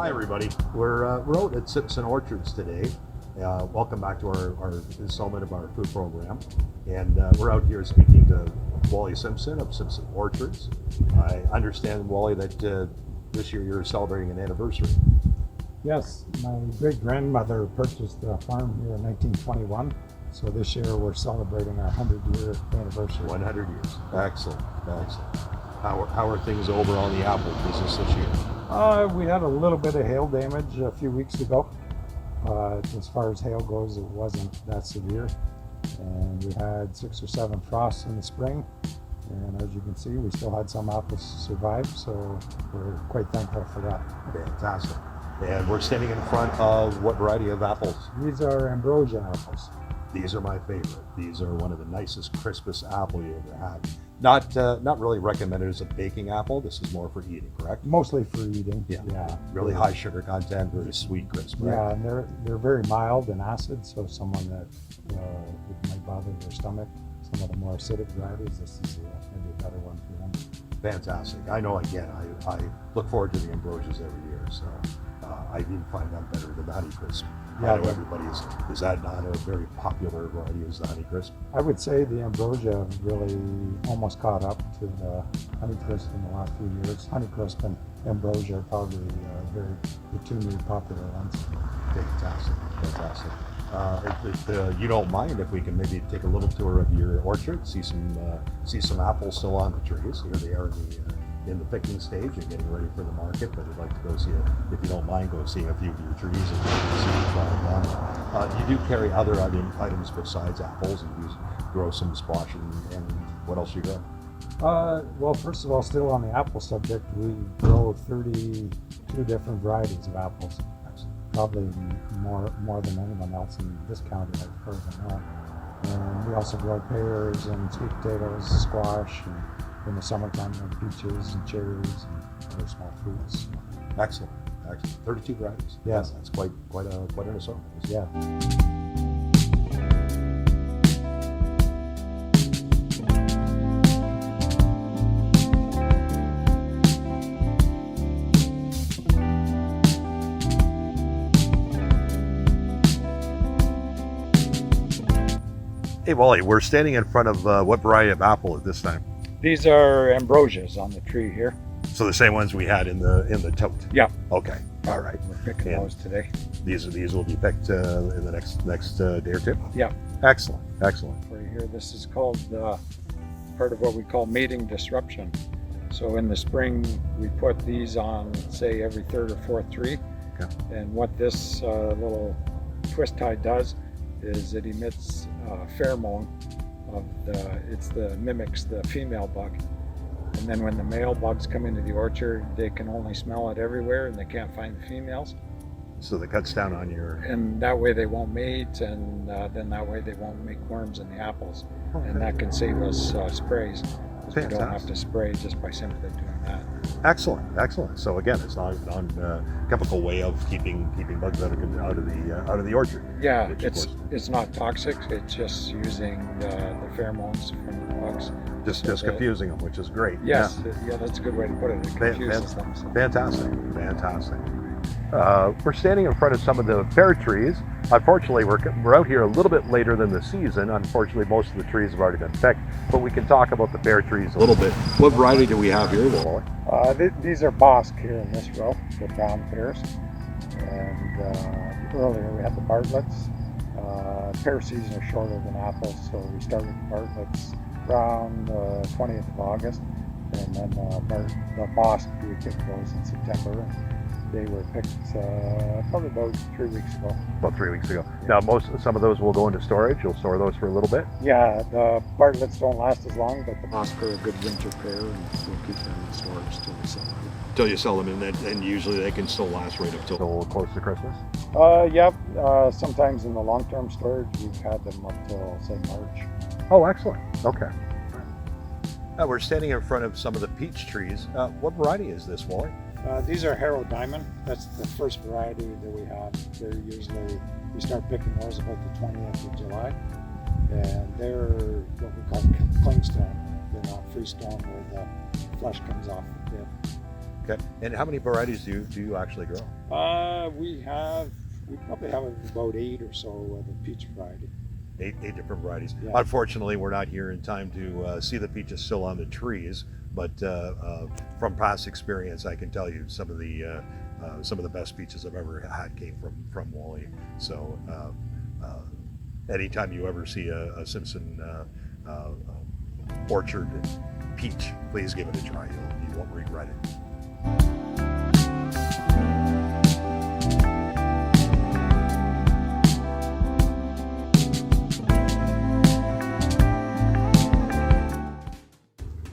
Hi everybody. We're out at Simpson Orchards today. Welcome back to our installment of our food program. And we're out here speaking to Wally Simpson of Simpson Orchards. I understand, Wally, that this year you're celebrating an anniversary. Yes, my great-grandmother purchased the farm here in 1921. So this year we're celebrating our 100-year anniversary. 100 years. Excellent, excellent. How are things over on the apple business this year? We had a little bit of hail damage a few weeks ago. As far as hail goes, it wasn't that severe. And we had 6 or 7 frosts in the spring. And as you can see, we still had some apples survive, so we're quite thankful for that. Fantastic. And we're standing in front of what variety of apples? These are ambrosia apples. These are my favorite. These are one of the nicest, crispest apple you ever had. Not really recommended as a baking apple. This is more for eating, correct? Mostly for eating. Yeah. Really high sugar content, very sweet, crisp, right? Yeah, and they're very mild and acid, so someone that it might bother their stomach, some of the more acidic varieties, this is maybe a better one for them. Fantastic. I know, again, I look forward to the ambrosias every year, so I even find them better than the Honeycrisp. Yeah, I know everybody is that not a very popular variety is the Honeycrisp? I would say the ambrosia really almost caught up to the Honeycrisp in the last few years. Honeycrisp and ambrosia are probably the two new popular ones. Fantastic, fantastic. If you don't mind, if we can maybe take a little tour of your orchard, see some apples still on the trees. Here they are in the picking stage and getting ready for the market. But I'd like to go see it, if you don't mind, go see a few of your trees and see what's going on. You do carry other items besides apples, and you grow some squash and what else you grow? Well, first of all, still on the apple subject, we grow 32 different varieties of apples. Probably more than anyone else in this county, as far as I know. And we also grow pears and sweet potatoes, squash, and in the summertime, peaches and cherries and other small fruits. Excellent, excellent. 32 varieties. Yes, that's quite an assortment. Yeah. Hey Wally, we're standing in front of what variety of apple at this time? These are ambrosias on the tree here. So the same ones we had in the tote. Yeah. Okay. All right. We're picking those today. These will be picked in the next day or two. Yeah. Excellent. Excellent. For here, this is called part of what we call mating disruption. So in the spring, we put these on, say, every third or fourth tree. Okay. And what this little twist tie does is it emits pheromone mimics the female bug, and then when the male bugs come into the orchard, they can only smell it everywhere and they can't find the females. So that cuts down on your... And that way they won't mate, and then that way they won't make worms in the apples. Okay. And that can save us sprays. We don't have to spray just by simply doing that. Excellent, excellent. So again, it's not a non-chemical way of keeping bugs out of the orchard. Yeah, it's not toxic. It's just using the pheromones from the bugs. Just confusing them, which is great. Yes, yeah, that's a good way to put it. It confuses them. So. Fantastic, fantastic. We're standing in front of some of the pear trees. Unfortunately, we're out here a little bit later than the season. Unfortunately, most of the trees have already been picked, but we can talk about the pear trees a little bit. What variety do we have here, Wally? These are Bosque here in this row, the brown pears. And earlier we had the Bartletts. Pear season are shorter than apples, so we started the Bartletts around the 20th of August, and then the Bosque, we picked those in September. They were picked probably about 3 weeks ago. About 3 weeks ago. Now, some of those will go into storage. You'll store those for a little bit. Yeah, the Bartletts don't last as long, but the Bosque are a good winter pear, and we'll keep them in storage till we sell them. Till you sell them, and usually they can still last right up till close to Christmas. Yep. Sometimes in the long-term storage, we've had them up till say March. Oh, excellent. Okay. We're standing in front of some of the peach trees. What variety is this, Wally? These are Harrow Diamond. That's the first variety that we have. We start picking those about the 20th of July. And they're what we call clingstone. They're not freestone where the flesh comes off the pit. Okay. And how many varieties do you actually grow? We probably have about 8 or so of the peach variety. Eight different varieties. Yeah. Unfortunately, we're not here in time to see the peaches still on the trees, but from past experience, I can tell you some of the best peaches I've ever had came from Wally. So anytime you ever see a Simpson Orchard peach, please give it a try. You won't regret it.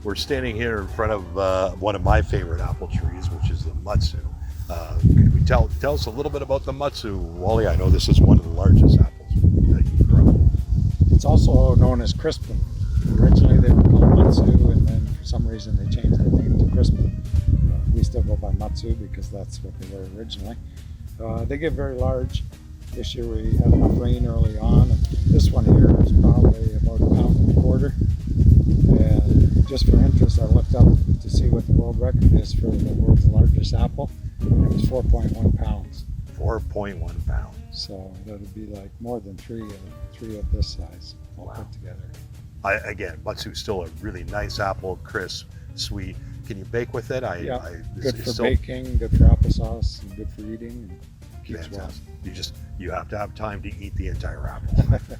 We're standing here in front of one of my favorite apple trees, which is the Mutsu. Could we tell us a little bit about the Mutsu, Wally? I know this is one of the largest apples that you grow. It's also known as Crispin. Originally they were called Mutsu, and then for some reason they changed their name to Crispin. We still go by Mutsu because that's what they were originally. They get very large. This year we had enough rain early on, and this one here is probably about 1.25 pounds. And just for interest, I looked up to see what the world record is for the world's largest apple, and it was 4.1 pounds. 4.1 pounds. So that would be like more than three of this size all put together. Again, Mutsu's still a really nice apple, crisp, sweet. Can you bake with it? Good for baking, good for applesauce, and good for eating. And keeps well. You have to have time to eat the entire apple.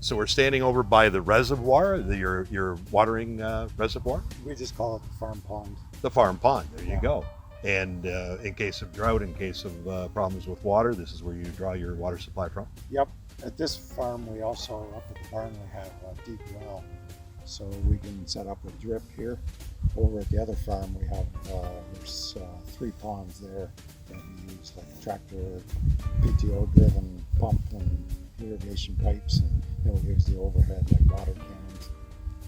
So we're standing over by the reservoir, your watering reservoir? We just call it the farm pond. The farm pond, there you go. And in case of drought, in case of problems with water, this is where you draw your water supply from? Yep. At this farm, we also, up at the barn, we have a deep well. So we can set up a drip here. Over at the other farm, we have, there's 3 ponds there that we use, like a tractor, PTO-driven pump and irrigation pipes, and then we use the overhead, like water cannons,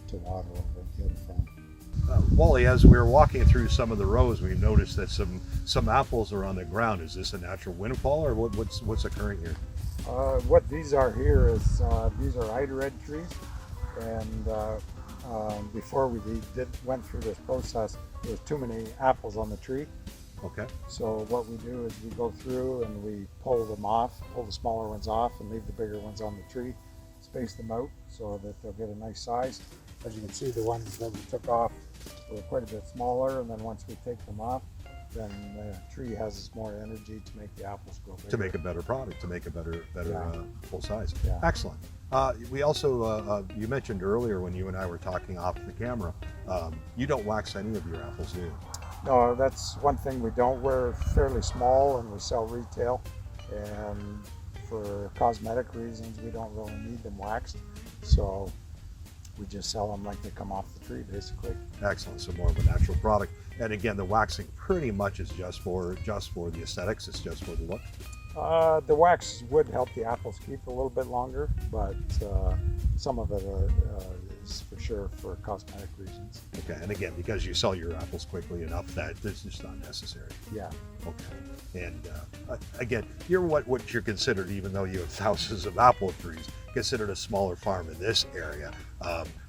to water over at the other farm. Wally, as we were walking through some of the rows, we noticed that some apples are on the ground. Is this a natural windfall, or what's occurring here? What these are here is these are eiderred trees, and before we went through this process, there was too many apples on the tree. Okay. So what we do is we go through and we pull them off, pull the smaller ones off, and leave the bigger ones on the tree, space them out so that they'll get a nice size. As you can see, the ones that we took off were quite a bit smaller, and then once we take them off, then the tree has more energy to make the apples grow bigger. To make a better product, to make a better full size. Yeah. Excellent. We also, you mentioned earlier when you and I were talking off the camera, you don't wax any of your apples, do you? No, that's one thing we don't. We're fairly small and we sell retail, and for cosmetic reasons, we don't really need them waxed. So we just sell them like they come off the tree, basically. Excellent. So more of a natural product. And again, the waxing pretty much is just for the aesthetics. It's just for the look. The wax would help the apples keep a little bit longer, but some of it is for sure for cosmetic reasons. Okay, and again, because you sell your apples quickly enough that it's just not necessary. Yeah. Okay. And again, you're what you're considered, even though you have thousands of apple trees, considered a smaller farm in this area.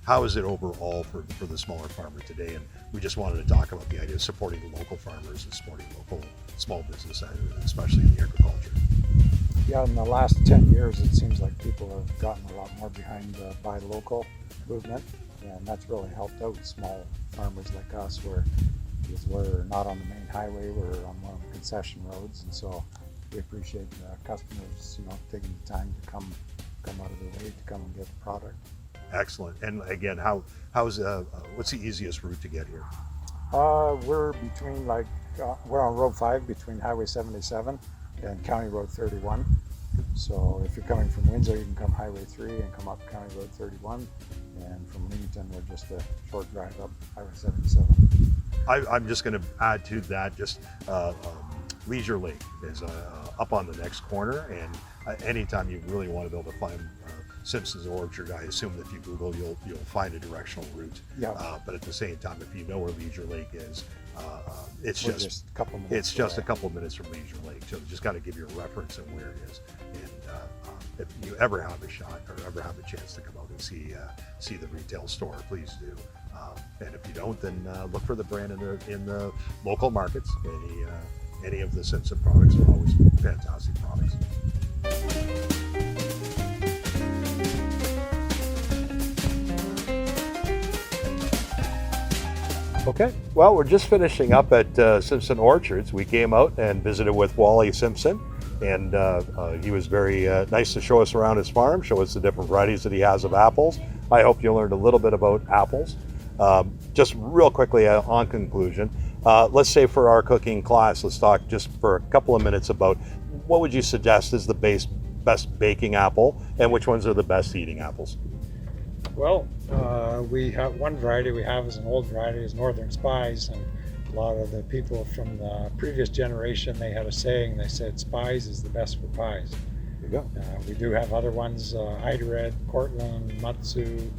How is it overall for the smaller farmer today? And we just wanted to talk about the idea of supporting the local farmers and supporting local small business, especially in the agriculture. Yeah, in the last 10 years, it seems like people have gotten a lot more behind the buy local movement, and that's really helped out small farmers like us, because we're not on the main highway, we're on one of the concession roads, and so we appreciate customers, taking the time to come out of their way to come and get the product. Excellent. And again, what's the easiest route to get here? We're between we're on Road 5 between Highway 77 and County Road 31. So if you're coming from Windsor, you can come Highway 3 and come up County Road 31. And from Leamington, we're just a short drive up Highway 77. I'm just going to add to that, just Leisure Lake is up on the next corner, and anytime you really want to be able to find Simpson's Orchard, I assume that if you Google, you'll find a directional route. Yeah. But at the same time, if you know where Leisure Lake is, it's just a couple minutes. It's just a couple of minutes from Leisure Lake. So just got to give you a reference of where it is. And if you ever have a shot or ever have a chance to come out and see the retail store, please do. And if you don't, then look for the brand in the local markets. Any of the Simpson products are always fantastic products. Okay, well, we're just finishing up at Simpson Orchards. We came out and visited with Wally Simpson, and he was very nice to show us around his farm, show us the different varieties that he has of apples. I hope you learned a little bit about apples. Just real quickly on conclusion, let's say for our cooking class, let's talk just for a couple of minutes about what would you suggest is the best baking apple, and which ones are the best eating apples? Well, we have one variety we have is an old variety, is Northern Spies, and a lot of the people from the previous generation, they had a saying, they said Spies is the best for pies. There you go. We do have other ones, Idared, Cortland, Matsu,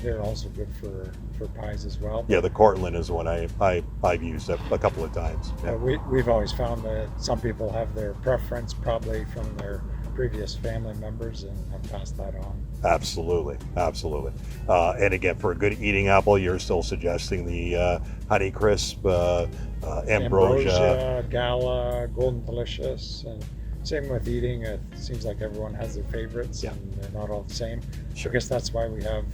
they're also good for pies as well. Yeah, the Cortland is one I've used a couple of times. Yeah. We've always found that some people have their preference probably from their previous family members and have passed that on. Absolutely, absolutely. And again, for a good eating apple, you're still suggesting the Honey Crisp, Ambrosia. Gala, Golden Delicious, and same with eating. It seems like everyone has their favorites, Yeah. and they're not all the same. Sure. I guess that's why we have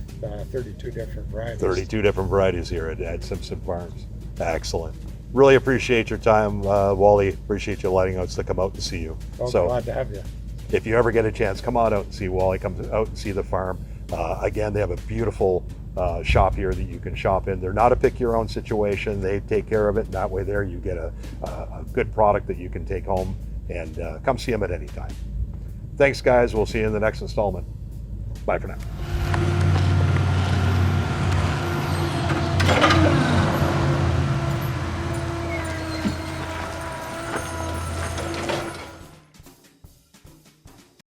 32 different varieties. 32 different varieties here at Simpson Farms. Excellent. Really appreciate your time, Wally. Appreciate you letting us to come out and see you. Well, So glad to have you. if you ever get a chance, come on out and see Wally. Come out and see the farm. Again, they have a beautiful shop here that you can shop in. They're not a pick your own situation. They take care of it. And that way there you get a good product that you can take home, and come see them at any time. Thanks, guys. We'll see you in the next installment. Bye for now.